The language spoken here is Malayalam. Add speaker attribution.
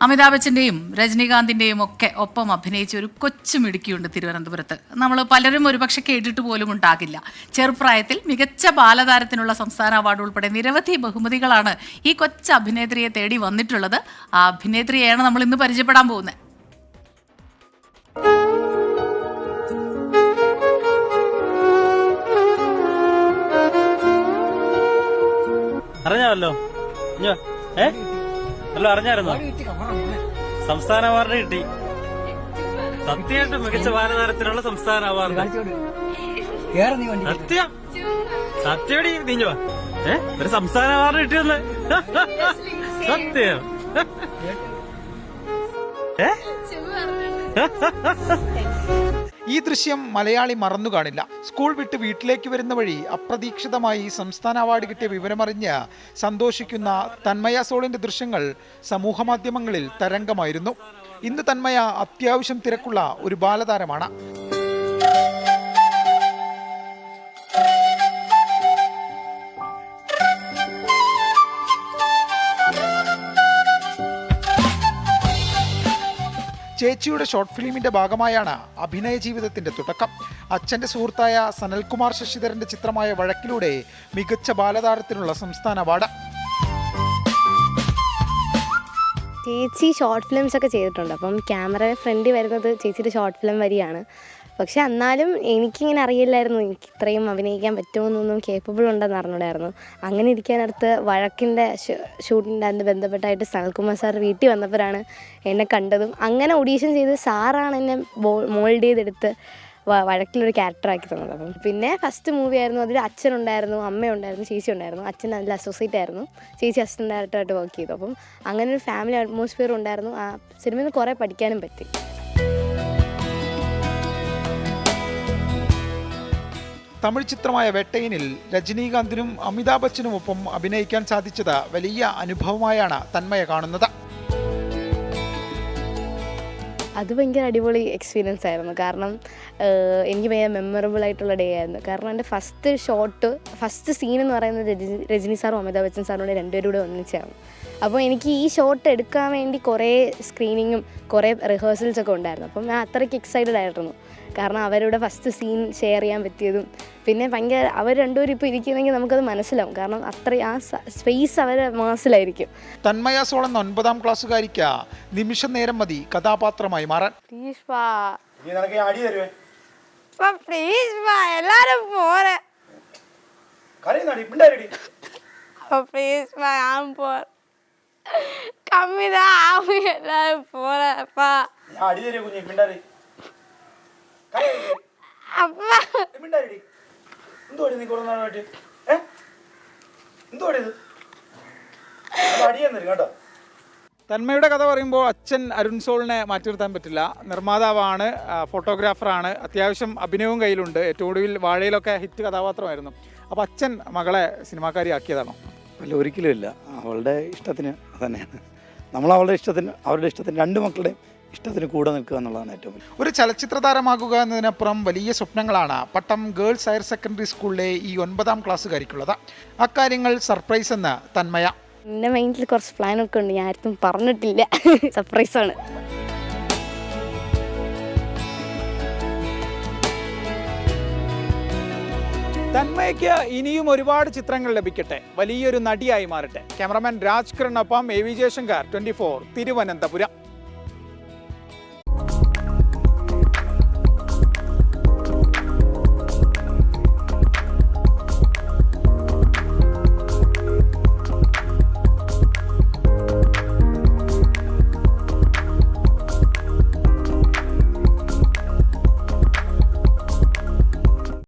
Speaker 1: അമിതാഭ് ബച്ചൻ്റെയും രജനീകാന്തിൻ്റെയും ഒക്കെ ഒപ്പം അഭിനയിച്ച ഒരു കൊച്ചുമിടുക്കിയുണ്ട് തിരുവനന്തപുരത്ത്. നമ്മൾ പലരും ഒരുപക്ഷെ കേട്ടിട്ട് പോലും ഉണ്ടാകില്ല. ചെറുപ്രായത്തിൽ മികച്ച ബാലതാരത്തിനുള്ള സംസ്ഥാന അവാർഡ് ഉൾപ്പെടെ നിരവധി ബഹുമതികളാണ് ഈ കൊച്ചു അഭിനേത്രിയെ തേടി വന്നിട്ടുള്ളത്. ആ അഭിനേത്രിയെയാണ് നമ്മൾ ഇന്ന് പരിചയപ്പെടാൻ പോകുന്നത്.
Speaker 2: അറിഞ്ഞാവല്ലോ അറിഞ്ഞായിരുന്നോ? സംസ്ഥാന അവാർഡ് കിട്ടി. സത്യമായിട്ടും മികച്ച ബാലതാരത്തിനുള്ള സംസ്ഥാന അവാർഡ്. സത്യം സത്യടി നീഞ്ഞോ ഒരു സംസ്ഥാന അവാർഡ് കിട്ടിയെന്ന്. സത്യം
Speaker 3: ഈ ദൃശ്യം മലയാളി മറന്നു കാണില്ല. സ്കൂൾ വിട്ട് വീട്ടിലേക്ക് വരുന്ന വഴി അപ്രതീക്ഷിതമായി സംസ്ഥാന അവാർഡ് കിട്ടിയ വിവരമറിഞ്ഞ് സന്തോഷിക്കുന്ന തന്മയ സോളിന്റെ ദൃശ്യങ്ങൾ സമൂഹമാധ്യമങ്ങളിൽ തരംഗമായിരുന്നു. ഇന്ന് തന്മയ അത്യാവശ്യം തിരക്കുള്ള ഒരു ബാലതാരമാണ്. ചേച്ചിയുടെ ഷോർട്ട് ഫിലിമിന്റെ ഭാഗമായാണ് അഭിനയ ജീവിതത്തിന്റെ തുടക്കം. അച്ഛന്റെ സുഹൃത്തായ സനൽകുമാർ ശശിധരന്റെ ചിത്രമായ വഴക്കിലൂടെ മികച്ച ബാലതാരത്തിനുള്ള സംസ്ഥാന അവാർഡ്.
Speaker 4: ചേച്ചി ഷോർട്ട് ഫിലിംസ് ഒക്കെ ചെയ്തിട്ടുണ്ട്. അപ്പം ക്യാമറ ഫ്രണ്ടിൽ വരുന്നത് ചേച്ചിയുടെ ഷോർട്ട് ഫിലിം വരിയാണ്. പക്ഷെ എന്നാലും എനിക്കിങ്ങനെ അറിയില്ലായിരുന്നു എനിക്ക് ഇത്രയും അഭിനയിക്കാൻ പറ്റുമെന്നൊന്നും കേപ്പബിൾ ഉണ്ടെന്ന് അറിഞ്ഞൂടായിരുന്നു. അങ്ങനെ ഇരിക്കാനടുത്ത് വഴക്കിൻ്റെ ഷൂട്ടിൻ്റെ അതിന് ബന്ധപ്പെട്ടായിട്ട് സനൽകുമാർ സാർ വീട്ടിൽ വന്നപ്പോഴാണ് എന്നെ കണ്ടതും അങ്ങനെ ഓഡീഷൻ ചെയ്ത് സാറാണ് എന്നെ മോൾഡ് ചെയ്തെടുത്ത് വഴക്കിലൊരു ക്യാരക്ടറാക്കി തന്നത്. അപ്പം പിന്നെ ഫസ്റ്റ് മൂവി ആയിരുന്നു. അതിൽ അച്ഛനുണ്ടായിരുന്നു, അമ്മയുണ്ടായിരുന്നു, ചേച്ചി ഉണ്ടായിരുന്നു. അച്ഛൻ അതിൽ അസോസിയേറ്റ് ആയിരുന്നു, ചേച്ചി അസിസ്റ്റൻ്റ് ഡയറക്ടറായിട്ട് വർക്ക് ചെയ്തു. അപ്പം അങ്ങനെ ഒരു ഫാമിലി അറ്റ്മോസ്ഫിയർ ഉണ്ടായിരുന്നു. ആ സിനിമയിൽ നിന്ന് കുറേ പഠിക്കാനും പറ്റി.
Speaker 3: തമിഴ് ചിത്രമായ വെട്ടയിനിൽ രജനീകാന്തിനും അമിതാഭ് ബച്ചനുമൊപ്പം അഭിനയിക്കാൻ സാധിച്ചത് വലിയ അനുഭവമായാണ് തന്മയ കാണുന്നത്.
Speaker 4: അത് ഭയങ്കര അടിപൊളി എക്സ്പീരിയൻസ് ആയിരുന്നു. കാരണം എനിക്ക് ഭയങ്കര മെമ്മറബിൾ ആയിട്ടുള്ള ഡേ ആയിരുന്നു. കാരണം എൻ്റെ ഫസ്റ്റ് സീൻ എന്ന് പറയുന്നത് രജനി സാറും അമിതാഭ് ബച്ചൻ സാറും കൂടെ രണ്ടുപേരും കൂടെ ഒന്നിച്ചാണ്. അപ്പോൾ എനിക്ക് ഈ ഷോട്ട് എടുക്കാൻ വേണ്ടി കുറേ സ്ക്രീനിങ്ങും കുറേ റിഹേഴ്സൽസൊക്കെ ഉണ്ടായിരുന്നു. അപ്പം ഞാൻ അത്രയ്ക്ക് എക്സൈറ്റഡ് ആയിരുന്നു. കാരണം അവരുടെ ഫസ്റ്റ് സീൻ ഷെയർ ചെയ്യാൻ പറ്റിയതും പിന്നെ ഭയങ്കര അവർ രണ്ടുപേരും ഇപ്പോൾ ഇരിക്കുന്നെങ്കിൽ നമുക്കത് മനസ്സിലാവും. കാരണം അത്രയും ആ സ്പേസ് അവരെ മാസിലായിരിക്കും.
Speaker 3: തന്മയ സോൾ എന്ന 9ാം ക്ലാസ്സുകാരിക്ക് നിമിഷ നേരം മതി കഥാപാത്രമായി മാറാൻ. തന്മയുടെ കഥ പറയുമ്പോൾ അച്ഛൻ അരുൺ സോളിനെ മാറ്റി നിർത്താൻ പറ്റില്ല. നിർമ്മാതാവാണ്, ഫോട്ടോഗ്രാഫറാണ്, അത്യാവശ്യം അഭിനയവും കയ്യിലുണ്ട്. ഏറ്റവും ഒടുവിൽ വാഴയിലൊക്കെ ഹിറ്റ് കഥാപാത്രമായിരുന്നു. അപ്പോൾ അച്ഛൻ മകളെ സിനിമാക്കാരി ആക്കിയതാണോ?
Speaker 5: അല്ല, ഒരിക്കലും ഇല്ല. അവളുടെ ഇഷ്ടത്തിന് തന്നെയാണ്. നമ്മൾ അവരുടെ ഇഷ്ടത്തിന് രണ്ട് മക്കളുടെയും ഇഷ്ടത്തിന് കൂടെ നിൽക്കുക എന്നുള്ളതാണ് ഏറ്റവും വലിയ.
Speaker 3: ഒരു ചലച്ചിത്ര താരമാകുക എന്നതിനപ്പുറം വലിയ സ്വപ്നങ്ങളാണ് പട്ടം ഗേൾസ് ഹയർ സെക്കൻഡറി സ്കൂളിലെ ഈ 9ാം ക്ലാസ്സുകാരിക്കുള്ളത്. അക്കാര്യങ്ങൾ സർപ്രൈസ് എന്ന് തന്മയ.
Speaker 4: എൻ്റെ മൈൻഡിൽ കുറച്ച് പ്ലാനൊക്കെ ഉണ്ട്, ഞാൻ ആർക്കും പറഞ്ഞിട്ടില്ല. സർപ്രൈസാണ്.
Speaker 3: തന്മയ്ക്ക് ഇനിയും ഒരുപാട് ചിത്രങ്ങൾ ലഭിക്കട്ടെ, വലിയൊരു നടിയായി മാറട്ടെ. ക്യാമറമാൻ രാജ് കിരണിനൊപ്പം AV ജയശങ്കർ, 24 തിരുവനന്തപുരം.